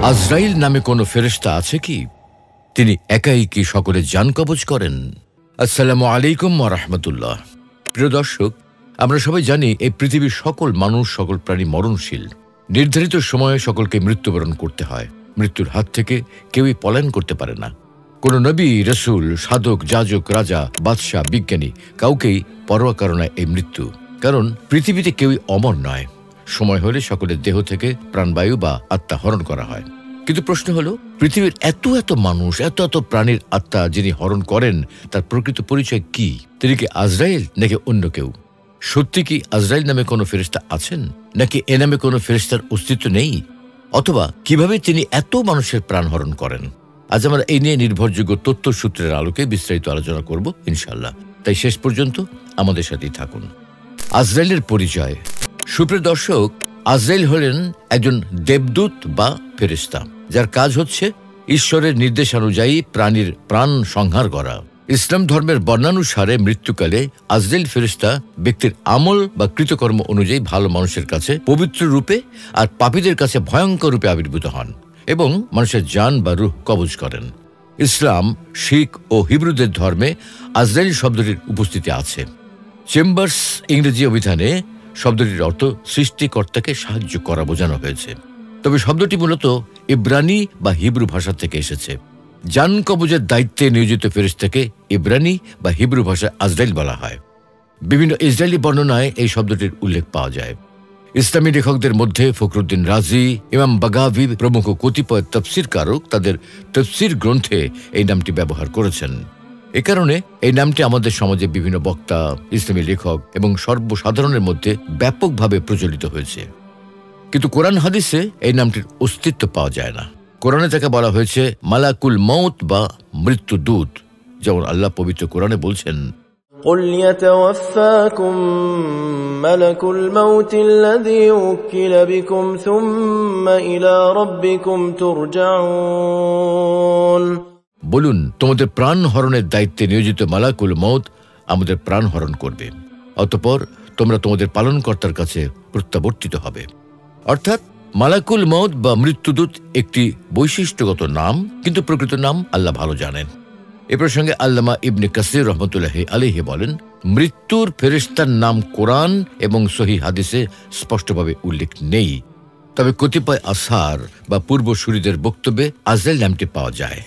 আজরাইল নামে কোনো ফেরেশতা আছে কি? তিনি একাই কি সকলের জান কবজ করেন? আসসালামু আলাইকুম ওয়া রাহমাতুল্লাহ। প্রিয় দর্শক, আমরা সবাই জানি এই পৃথিবীর সকল মানুষ, সকল প্রাণী মরণশীল। নির্ধারিত সময়ে সকলকে মৃত্যুবরণ করতে হয়। মৃত্যুর হাত থেকে কেউই পলায়ন করতে পারে না। কোনো নবী, রসুল, সাধক, যাজক, রাজা, বাদশাহ, বিজ্ঞানী কাউকেই পরোয়া করে না এই মৃত্যু। কারণ পৃথিবীতে কেউই অমর নয়। সময় হলে সকলের দেহ থেকে প্রাণবায়ু বা আত্মা হরণ করা হয়। কিন্তু প্রশ্ন হলো, পৃথিবীর এত এত মানুষ, এত এত প্রাণীর আত্মা যিনি হরণ করেন, তার প্রকৃত পরিচয় কি? তিনি কি আজরাইল নাকি অন্য কেউ? সত্যি কি আজরাইল নামে কোনো ফেরেশতা আছেন, নাকি এ নামে কোনো ফেরেশতার অস্তিত্ব নেই? অথবা কিভাবে তিনি এত মানুষের প্রাণ হরণ করেন? আজ আমরা এই নিয়ে নির্ভরযোগ্য তথ্যসূত্রের আলোকে বিস্তারিত আলোচনা করব ইনশাআল্লাহ। তাই শেষ পর্যন্ত আমাদের সাথেই থাকুন। আজরাইলের পরিচয়। সুপ্রিয় দর্শক, আজরাইল হলেন একজন দেবদূত বা ফেরেশতা, যার কাজ হচ্ছে ঈশ্বরের নির্দেশানুযায়ী প্রাণীর প্রাণ সংহার করা। ইসলাম ধর্মের বর্ণানুসারে মৃত্যুকালে আজরাইল ফেরেশতা ব্যক্তির আমল বা কৃতকর্ম অনুযায়ী ভালো মানুষের কাছে পবিত্র রূপে আর পাপীদের কাছে ভয়ঙ্কর রূপে আবির্ভূত হন এবং মানুষের জান বা রূহ কবজ করেন। ইসলাম, শিখ ও হিব্রুদের ধর্মে আজরাইল শব্দটির উপস্থিতি আছে। চেম্বার্স ইংরেজি অভিধানে শব্দটির অর্থ সৃষ্টিকর্তাকে সাহায্য করা বোঝানো হয়েছে। তবে শব্দটি মূলত ইব্রানি বা হিব্রু ভাষা থেকে এসেছে। জান কবজের দায়িত্বে নিয়োজিত ফেরেশতাকে ইব্রানি বা হিব্রু ভাষায় আজরাইল বলা হয়। বিভিন্ন ইসরায়েলি বর্ণনায় এই শব্দটির উল্লেখ পাওয়া যায়। ইসলামী লেখকদের মধ্যে ফখরুদ্দিন রাজি, ইমাম বাগাভি প্রমুখ কতিপয় তফসিরকারক তাদের তফসির গ্রন্থে এই নামটি ব্যবহার করেছেন। এ কারণে এই নামটি আমাদের সমাজে বিভিন্ন বক্তা, ইসলামী লেখক এবং সর্বসাধারণের মধ্যে ব্যাপকভাবে প্রচলিত হয়েছে। কিন্তু কোরআন হাদিসে এই নামটির অস্তিত্ব পাওয়া যায় না। কোরআনে তাকে বলা হয়েছে মালাকুল মউত বা মৃত্যুদূত। যেমন আল্লাহ পবিত্র কোরআনে বলছেন, قُلْ يَتَوَفَّاكُم مَلَكُ الْمَوْتِ الَّذِي وُكِّلَ بِكُمْ ثُمَّ إِلَى رَبِّكُمْ تُرْجَعُونَ। বলুন, তোমাদের প্রাণ হরণের দায়িত্বে নিয়োজিত মালাকুল মউত আমাদের প্রাণ হরণ করবে, অতঃপর তোমরা তোমাদের পালনকর্তার কাছে প্রত্যাবর্তিত হবে। অর্থাৎ মালাকুল মউত বা মৃত্যুদূত একটি বৈশিষ্ট্যগত নাম, কিন্তু প্রকৃত নাম আল্লাহ ভালো জানেন। এ প্রসঙ্গে আল্লামা ইবনে কাসির রহমতুল্লাহি আলাইহি বলেন, মৃত্যুর ফেরেশতার নাম কোরআন এবং সহিহ হাদিসে স্পষ্টভাবে উল্লেখ নেই। তবে কতিপয় আসার বা পূর্বসূরীদের বক্তব্যে আজরাইল নামটি পাওয়া যায়।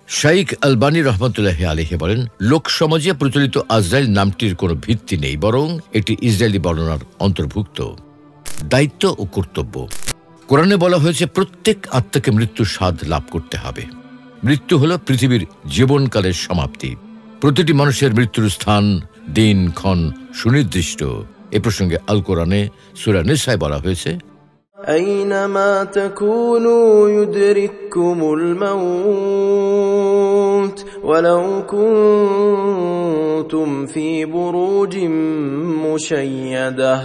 শাইখ আলবানী রহমতুল্লাহি আলাইহি বলেন, লোক সমাজে প্রচলিত আজরাইল নামটির কোনো ভিত্তি নেই, বরং এটি ইসরায়েলি বর্ণনার অন্তর্ভুক্ত। দায়িত্ব ও কর্তব্য। কোরআনে বলা হয়েছে প্রত্যেক আত্মাকে মৃত্যুর স্বাদ লাভ করতে হবে। মৃত্যু হল পৃথিবীর জীবনকালের সমাপ্তি। প্রতিটি মানুষের মৃত্যুর স্থান, দিন, ক্ষণ সুনির্দিষ্ট। এ প্রসঙ্গে আল কোরআনে সূরা নিসায় বলা হয়েছে, أينما تكونوا يدرككم الموت ولو كنتم في بروج مشيدة।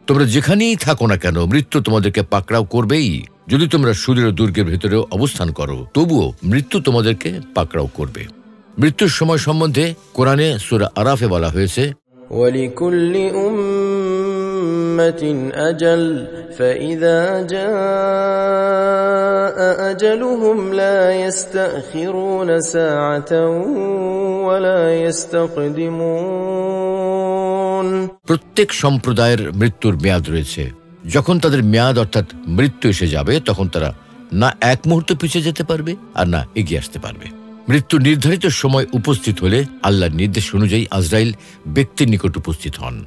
তোমরা যেখানেই থাকো না কেন, মৃত্যু তোমাদেরকে পাকড়াও করবেই। যদি তোমরা সুদৃঢ় দুর্গের ভেতরেও অবস্থান করো, তবুও মৃত্যু তোমাদেরকে পাকড়াও করবে। মৃত্যুর সময় সম্বন্ধে কোরআনে সূরা আরাফে বলা হয়েছে, ولكل أمة أجل فإذا جاء أجلهم لا يستأخرون ساعة ولا يستقدمون। প্রত্যেক সম্প্রদায়ের মৃত্যুর মেয়াদ রয়েছে। যখন তাদের মেয়াদ অর্থাৎ মৃত্যু এসে যাবে, তখন তারা না এক মুহূর্ত পিছিয়ে যেতে পারবে আর না এগিয়ে আসতে পারবে। মৃত্যু নির্ধারিত সময় উপস্থিত হলে আল্লাহর নির্দেশ অনুযায়ী আজরাইল ব্যক্তির নিকট উপস্থিত হন।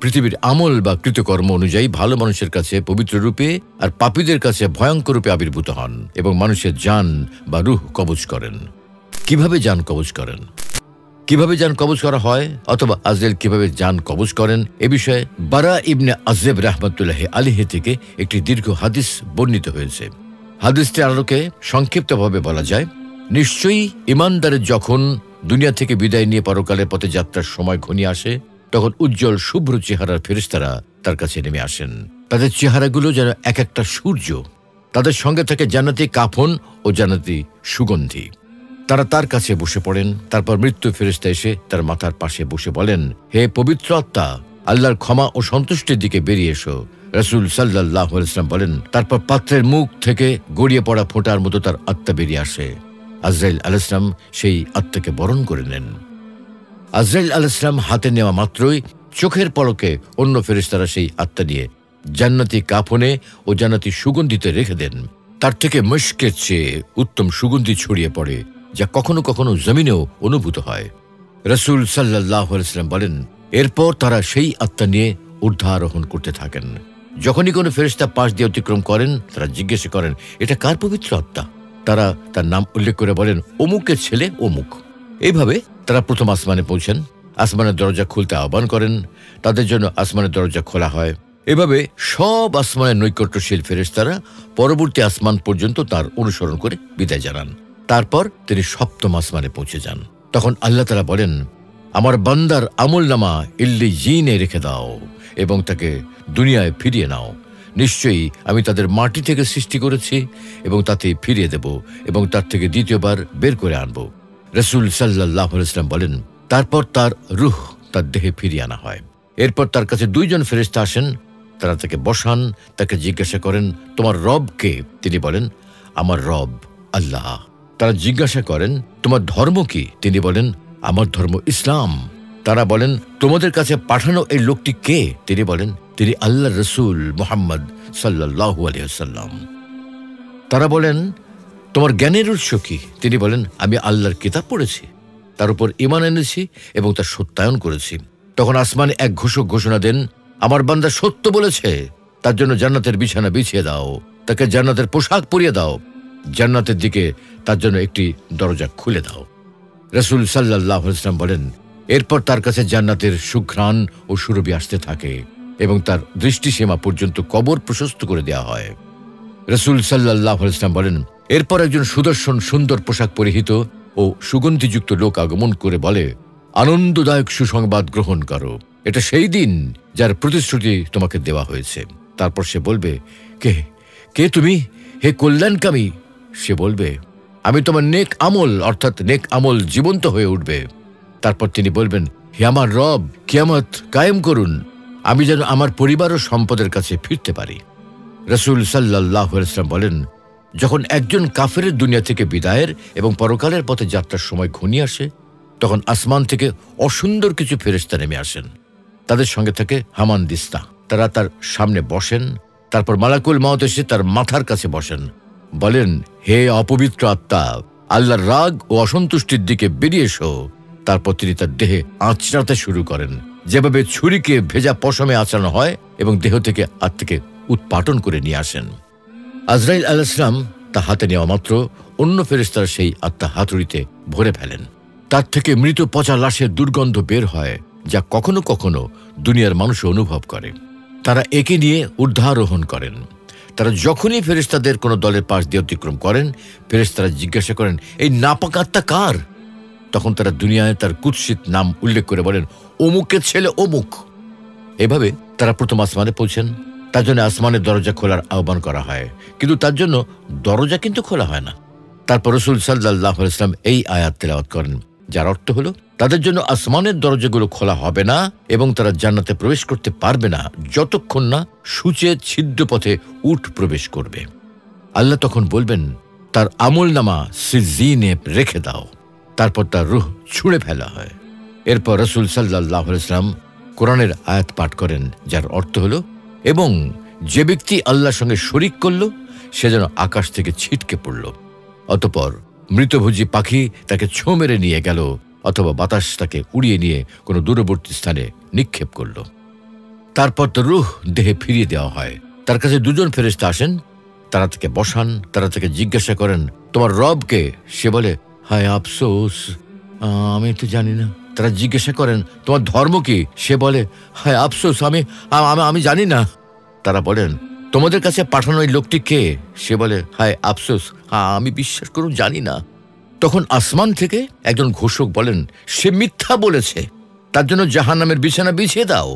পৃথিবীর আমল বা কৃতকর্ম অনুযায়ী ভালো মানুষের কাছে পবিত্র রূপে আর পাপীদের কাছে ভয়ঙ্কর রূপে আবির্ভূত হন এবং মানুষের জান বা রূহ কবজ করেন। কিভাবে জান কবজ করেন? কিভাবে জান কবজ করা হয় অথবা আজরাইল কিভাবে জান কবজ করেন, এ বিষয়ে বারা ইবনে আজেব রাহমাতুল্লাহি আলাইহি থেকে একটি দীর্ঘ হাদিস বর্ণিত হয়েছে। হাদিসটির আলোকে সংক্ষিপ্তভাবে বলা যায়, নিশ্চয়ই ইমানদারের যখন দুনিয়া থেকে বিদায় নিয়ে পরকালের পথে যাত্রার সময় ঘনিয়ে আসে, তখন উজ্জ্বল শুভ্র চেহারার ফেরেশতারা তার কাছে নেমে আসেন। তাদের চেহারাগুলো যেন এক একটা সূর্য। তাদের সঙ্গে থাকে জান্নাতি কাফন ও জান্নাতি সুগন্ধি। তারা তার কাছে বসে পড়েন। তারপর মৃত্যু ফেরেশতা এসে তার মাথার পাশে বসে বলেন, হে পবিত্র আত্মা, আল্লাহর ক্ষমা ও সন্তুষ্টির দিকে বেরিয়ে এসো। রাসূল সাল্লাল্লাহু আলাইহি ওয়াসাল্লাম বলেন, তারপর পাত্রের মুখ থেকে গড়িয়ে পড়া ফোঁটার মতো তার আত্মা বেরিয়ে আসে। আজরাইল আলাইহিস সালাম সেই আত্মাকে বরণ করে নেন। আজরাইল আলাইহিস সালাম হাতে নেওয়া মাত্রই চোখের পলকে অন্য ফেরেশতারা সেই আত্মা নিয়ে জান্নাতি কাফনে ও জান্নাতি সুগন্ধিতে রেখে দেন। তার থেকে মিশকের চেয়ে উত্তম সুগন্ধি ছড়িয়ে পড়ে, যা কখনো কখনো জমিনেও অনুভূত হয়। রাসূল সাল্লাল্লাহু আলাইহি ওয়াসাল্লাম বলেন, এরপর তারা সেই আত্মা নিয়ে ঊর্ধ্বারোহণ করতে থাকেন। যখনই কোনো ফেরেশতা পাশ দিয়ে অতিক্রম করেন, তারা জিজ্ঞেস করেন, এটা কার পবিত্র আত্মা? তারা তার নাম উল্লেখ করে বলেন, অমুকের ছেলে অমুক। এইভাবে তারা প্রথম আসমানে পৌঁছেন, আসমানের দরজা খুলতে আহ্বান করেন, তাদের জন্য আসমানের দরজা খোলা হয়। এভাবে সব আসমানের নৈকট্যশীল ফেরেশতারা পরবর্তী আসমান পর্যন্ত তার অনুসরণ করে বিদায় জানান। তারপর তিনি সপ্তম আসমানে পৌঁছে যান। তখন আল্লাহ তাআলা বলেন, আমার বান্দার আমলনামা ইল্লিয়িনে রেখে দাও এবং তাকে দুনিয়ায় ফিরিয়ে নাও। নিশ্চয়ই আমি তাদের মাটি থেকে সৃষ্টি করেছি এবং তাতে ফিরিয়ে দেব এবং তার থেকে দ্বিতীয়বার বের করে আনব। রাসূল সাল্লাল্লাহু আলাইহি ওয়াসাল্লাম বলেন, তারপর তার রূহ তার দেহে ফিরিয়ে আনা হয়। এরপর তার কাছে দুইজন ফেরেশতা আসেন, তারা তাকে বসান, তাকে জিজ্ঞাসা করেন, তোমার রব কে? তিনি বলেন, আমার রব আল্লাহ। তারা জিজ্ঞাসা করেন, তোমার ধর্ম কি? তিনি বলেন, আমার ধর্ম ইসলাম। তারা বলেন, তোমাদের কাছে পাঠানো এই লোকটি কে? তিনি বলেন, তিনি আল্লাহর রাসূল মুহাম্মদ সাল্লাল্লাহু আলাইহি ওয়াসাল্লাম। তারা বলেন, তোমার জ্ঞানের উৎস কি? তিনি বলেন, আমি আল্লাহর কিতাব পড়েছি, তার উপর ঈমান এনেছি এবং তা সত্যায়ন করেছি। তখন আসমানে এক ঘোষক ঘোষণা দেন, আমার বান্দা সত্য বলেছে, তার জন্য জান্নাতের বিছানা বিছিয়ে দাও, তাকে জান্নাতের পোশাক পরিয়ে দাও, জান্নাতের দিকে তার জন্য একটি দরজা খুলে দাও। রাসূল সাল্লাল্লাহু আলাইহি ওয়াসাল্লাম বলেন, এরপর তার কাছে জান্নাতের সুঘ্রাণ ও সুরভি আসতে থাকে এবং তার দৃষ্টিসীমা পর্যন্ত কবর প্রশস্ত করে দেওয়া হয়। রাসূল সাল্লাল্লাহু আলাইহি ওয়াসাল্লাম বলেন, এরপর একজন সুদর্শন সুন্দর পোশাক পরিহিত ও সুগন্ধিযুক্ত লোক আগমন করে বলে, আনন্দদায়ক সুসংবাদ গ্রহণ করো, এটা সেই দিন যার প্রতিশ্রুতি তোমাকে দেওয়া হয়েছে। তারপর সে বলবে, কে কে তুমি, হে কল্যাণকামী? সে বলবে, আমি তোমার নেক আমল, অর্থাৎ নেক আমল জীবন্ত হয়ে উঠবে। তারপর তিনি বলবেন, হে আমার রব, কিয়ামত কায়েম করুন, আমি যেন আমার পরিবার ও সম্পদের কাছে ফিরতে পারি। রাসূল সাল্লাল্লাহু আলাইহি ওয়াসাল্লাম বলেন, যখন একজন কাফেরের দুনিয়া থেকে বিদায়ের এবং পরকালের পথে যাত্রার সময় ঘনিয়ে আসে, তখন আসমান থেকে অসুন্দর কিছু ফেরেশতা নেমে আসেন। তাদের সঙ্গে থাকে হামান দিস্তা। তারা তার সামনে বসেন, তারপর মালাকুল মউত এসে তার মাথার কাছে বসেন, বলেন, হে অপবিত্র আত্মা, আল্লাহর রাগ ও অসন্তুষ্টির দিকে বেরিয়ে এসো। তারপর তিনি তার দেহে আঁচড়াতে শুরু করেন, যেভাবে ছুরিকে ভেজা পশমে আঁচড়ানো হয়, এবং দেহ থেকে আত্মাকে উৎপাটন করে নিয়ে আসেন। আজরাইল আলাইহিস সালাম তা হাতে নেওয়া মাত্র অন্য ফেরেশতারা সেই আত্মা হাতুড়িতে ভরে ফেলেন। তার থেকে মৃত পচা লাশের দুর্গন্ধ বের হয়, যা কখনো কখনো দুনিয়ার মানুষ অনুভব করে। তারা একে নিয়ে ঊর্ধ্বারোহণ করেন। তারা যখনই ফেরেশতাদের কোনো দলের পাশ দিয়ে অতিক্রম করেন, ফেরেশতারা জিজ্ঞাসা করেন, এই নাপাক আত্মা কার? তখন তারা দুনিয়ায় তার কুৎসিত নাম উল্লেখ করে বলেন, অমুকের ছেলে অমুক। এভাবে তারা প্রথম আসমানে পৌঁছেন। তার জন্য আসমানের দরজা খোলার আহ্বান করা হয়, কিন্তু তার জন্য দরজা কিন্তু খোলা হয় না। তারপর রাসূল সাল্লাল্লাহু আলাইহি ওয়াসাল্লাম এই আয়াত তেলাওয়াত করেন, যার অর্থ হলো, তাদের জন্য আসমানের দরজাগুলো খোলা হবে না এবং তারা জান্নাতে প্রবেশ করতে পারবে না যতক্ষণ না সূচে ছিদ্র পথে উট প্রবেশ করবে। আল্লাহ তখন বলবেন, তার আমলনামা সিজ্জিনে রেখে দাও। তারপর তার রূহ ছুঁড়ে ফেলা হয়। এরপর রাসূল সাল্লাল্লাহু আলাইহি ওয়াসাল্লাম কোরআনের আয়াত পাঠ করেন, যার অর্থ হলো, এবং যে ব্যক্তি আল্লাহর সঙ্গে শরীক করল, সে যেন আকাশ থেকে ছিটকে পড়ল। অতঃপর মৃতভোজী পাখি তাকে ছোঁ মেরে নিয়ে গেল, অথবা বাতাস তাকে উড়িয়ে নিয়ে কোনো দূরবর্তী স্থানে নিক্ষেপ করল। তারপর তো রূহ দেহে ফিরিয়ে দেওয়া হয়। তার কাছে দুজন ফেরেশতা আসেন, তারা তাকে বসান, তারা তাকে জিজ্ঞাসা করেন, তোমার রব কে? সে বলে, হায় আফসোস, আমি তো জানি না। তারা জিজ্ঞাসা করেন, তোমার ধর্ম কি? সে বলে, হায় আফসোস, আমি জানি না। তারা বলেন, তোমাদের কাছে পাঠানো এই লোকটি কে? সে বলে, হায় আফসোস, আমি বিশ্বাস করুন জানি না। তখন আসমান থেকে একজন ঘোষক বলেন, সে মিথ্যা বলেছে, তার জন্য জাহান্নামের বিছানা বিছিয়ে দাও,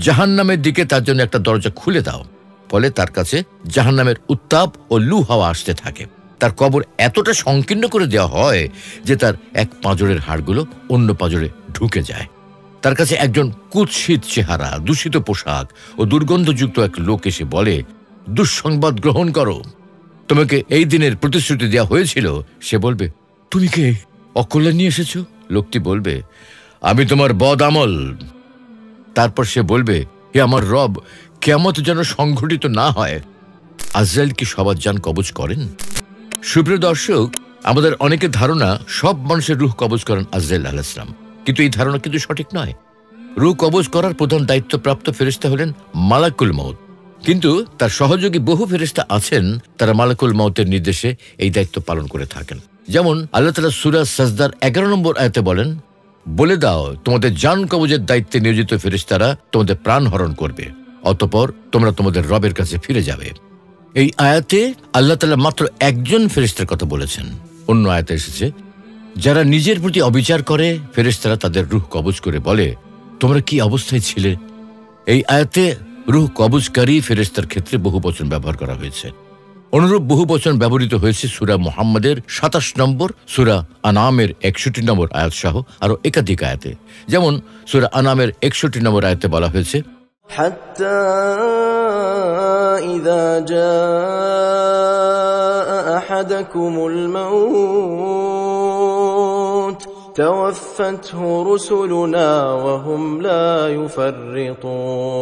জাহান্নামের দিকে তার জন্য একটা দরজা খুলে দাও। ফলে তার কাছে জাহান্নামের উত্তাপ ও লু হাওয়া আসতে থাকে। তার কবর এতটা সংকীর্ণ করে দেওয়া হয় যে তার এক পাঁজরের হাড়গুলো অন্য পাঁজরে ঢুকে যায়। তার কাছে একজন কুৎসিত চেহারা, দূষিত পোশাক ও দুর্গন্ধযুক্ত এক লোক এসে বলে, দুঃসংবাদ গ্রহণ করো, তোমাকে এই দিনের প্রতিশ্রুতি দেওয়া হয়েছিল। সে বলবে, তুমি কে? অকল্যাণ নিয়ে এসেছো? লোকটি বলবে, আমি তোমার বদ আমল। তারপর সে বলবে, হে আমার রব, কিয়ামত যেন সংঘটিত না হয়। আজরাইল কি সবার জান কবজ করেন? সুপ্রিয় দর্শক, আমাদের অনেকের ধারণা সব মানুষের রূহ কবজ করেন আজরাইল আলাইহিস সালাম, কিন্তু এই ধারণা কিন্তু সঠিক নয়। রূহ কবজ করার প্রধান দায়িত্বপ্রাপ্ত ফেরেশতা হলেন মালাকুল মউত, কিন্তু তার সহযোগী বহু ফেরেশতা আছেন, তারা মালাকুল মউতের নির্দেশে এই দায়িত্ব পালন করে থাকেন। যেমন আল্লাহ তাআলা সূরা সাজদার 11 নম্বর আয়াতে বলেন, বলে দাও তোমাদের জান কবজের দায়িত্বে নিয়োজিত ফেরেশতারা তোমাদের প্রাণ হরণ করবে, অতঃপর তোমরা তোমাদের রবের কাছে ফিরে যাবে। এই আয়াতে আল্লাহ তাআলা মাত্র একজন ফেরেশতার কথা বলেছেন। অন্য আয়াতে এসেছে, যারা নিজের প্রতি অবিচার করে ফেরেশতারা তাদের রূহ কবজ করে বলে, তোমরা কি অবস্থায় ছিলে? এই আয়াতে রূহ কবজকারী ফেরেশতার ক্ষেত্রে বহুবচন ব্যবহার করা হয়েছে। অনুরূপ বহুবচন ব্যবহৃত হয়েছে সূরা মুহাম্মাদের 27 নম্বর, সূরা আনামের 61 নম্বর আয়াত সহ আরো একাধিক আয়াতে। যেমন সূরা আনামের 61 নম্বর আয়াতে বলা হয়েছে, হাত্তা ইযা জাআ আহাদাকুমুল মাউত তাওয়াফাতহু রুসুলুনা ওয়া হুম লা ইউফাররিতুন।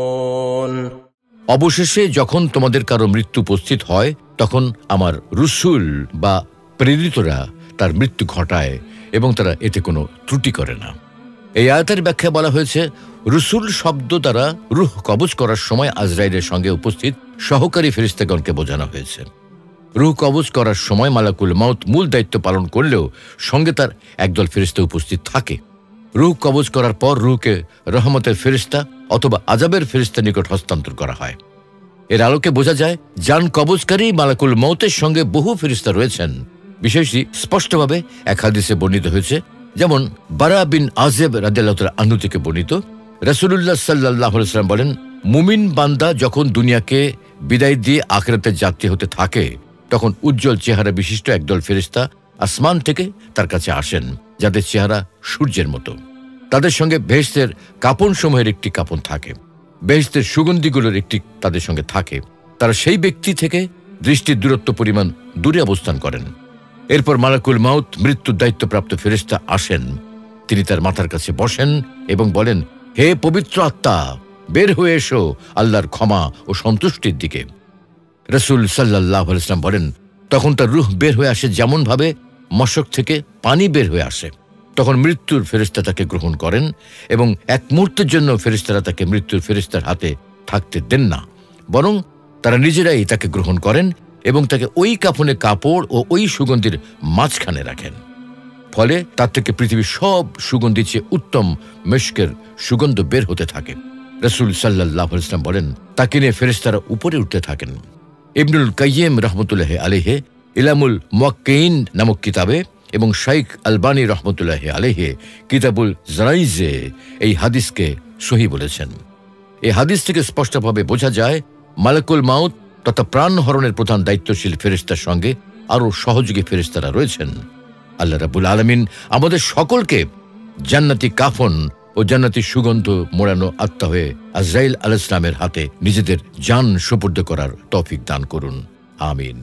অবশেষে যখন তোমাদের কারো মৃত্যু উপস্থিত হয়, তখন আমার রসুল বা প্রেরিতরা তার মৃত্যু ঘটায় এবং তারা এতে কোনো ত্রুটি করে না। এই আয়াতের ব্যাখ্যায় বলা হয়েছে, রসুল শব্দ দ্বারা রূহ কবজ করার সময় আজরাইলের সঙ্গে উপস্থিত সহকারী ফেরেশতাগণকে বোঝানো হয়েছে। রূহ কবজ করার সময় মালাকুল মউত মূল দায়িত্ব পালন করলেও সঙ্গে তার একদল ফেরেশতা উপস্থিত থাকে। রূহ কবজ করার পর রূহকে রহমতের ফেরেশতা অথবা আযাবের ফেরেশতার নিকট হস্তান্তর করা হয়। এর আলোকে বোঝা যায়, জান কবজকারী মালাকুল মউতের সঙ্গে বহু ফেরেশতা রয়েছেন। বিষয়টি স্পষ্টভাবে এক হাদিসে বর্ণিত হয়েছে। যেমন বারা বিন আযেব রাদিয়াল্লাহু তাআলা আনহু থেকে বর্ণিত, রাসূলুল্লাহ সাল্লাল্লাহু আলাইহি ওয়াসাল্লাম বলেন, মুমিন বান্দা যখন দুনিয়াকে বিদায় দিয়ে আখিরাতের যাত্রী হতে থাকে, তখন উজ্জ্বল চেহারা বিশিষ্ট একদল ফেরেশতা আসমান থেকে তার কাছে আসেন, যাদের চেহারা সূর্যের মতো। তাদের সঙ্গে বেহেশতের কাপনসমূহের একটি কাপন থাকে, বেহেশতের সুগন্ধিগুলোর একটি তাদের সঙ্গে থাকে। তারা সেই ব্যক্তি থেকে দৃষ্টির দূরত্ব পরিমাণ দূরে অবস্থান করেন। এরপর মালাকুল মউত মৃত্যুর দায়িত্বপ্রাপ্ত ফেরেশতা আসেন। তিনি তার মাথার কাছে বসেন এবং বলেন, হে পবিত্র আত্মা, বের হয়ে এসো আল্লাহর ক্ষমা ও সন্তুষ্টির দিকে। রাসূল সাল্লাল্লাহু আলাইহি ওয়াসাল্লাম বলেন, তখন তার রূহ বের হয়ে আসে যেমন ভাবে মশক থেকে পানি বের হয়ে আসে। তখন মৃত্যুর ফেরেশতা তাকে গ্রহণ করেন এবং এক মুহূর্তের জন্য ফেরেশতারা তাকে মৃত্যুর ফেরেশতার হাতে থাকতে দেন না, বরং তারা নিজেরাই তাকে গ্রহণ করেন এবং তাকে ওই কাফনে কাপড় ও ওই সুগন্ধির মাঝখানে রাখেন। ফলে তার থেকে পৃথিবীর সব সুগন্ধি চেয়ে উত্তম মেশকের সুগন্ধ বের হতে থাকে। রাসূল সাল্লাল্লাহু আলাইহি ওয়াসাল্লাম বলেন, তাকে নিয়ে ফেরেশতারা উপরে উঠতে থাকেন। ইবনুল কাইয়িম রাহমাতুল্লাহি আলাইহি ইলামুল মুওয়াক্কিন নামক কিতাবে এবং শাইখ আলবানী রহমতুল্লাহি আলাইহি কিতাবুল জানাইজে এই হাদিসকে সহিহ বলেছেন। এই হাদিস থেকে স্পষ্টভাবে বোঝা যায়, মালাকুল মউত তথা প্রাণ হরণের প্রধান দায়িত্বশীল ফেরেশতার সঙ্গে আরও সহযোগী ফেরেশতারা রয়েছেন। আল্লাহ রাব্বুল আলামিন আমাদের সকলকে জান্নাতি কাফন ও জান্নাতি সুগন্ধ মোড়ানো আত্মা হয়ে আজরাইল আলাইহিস সালামের হাতে নিজেদের জান সুপুর্দ করার তৌফিক দান করুন। আমিন।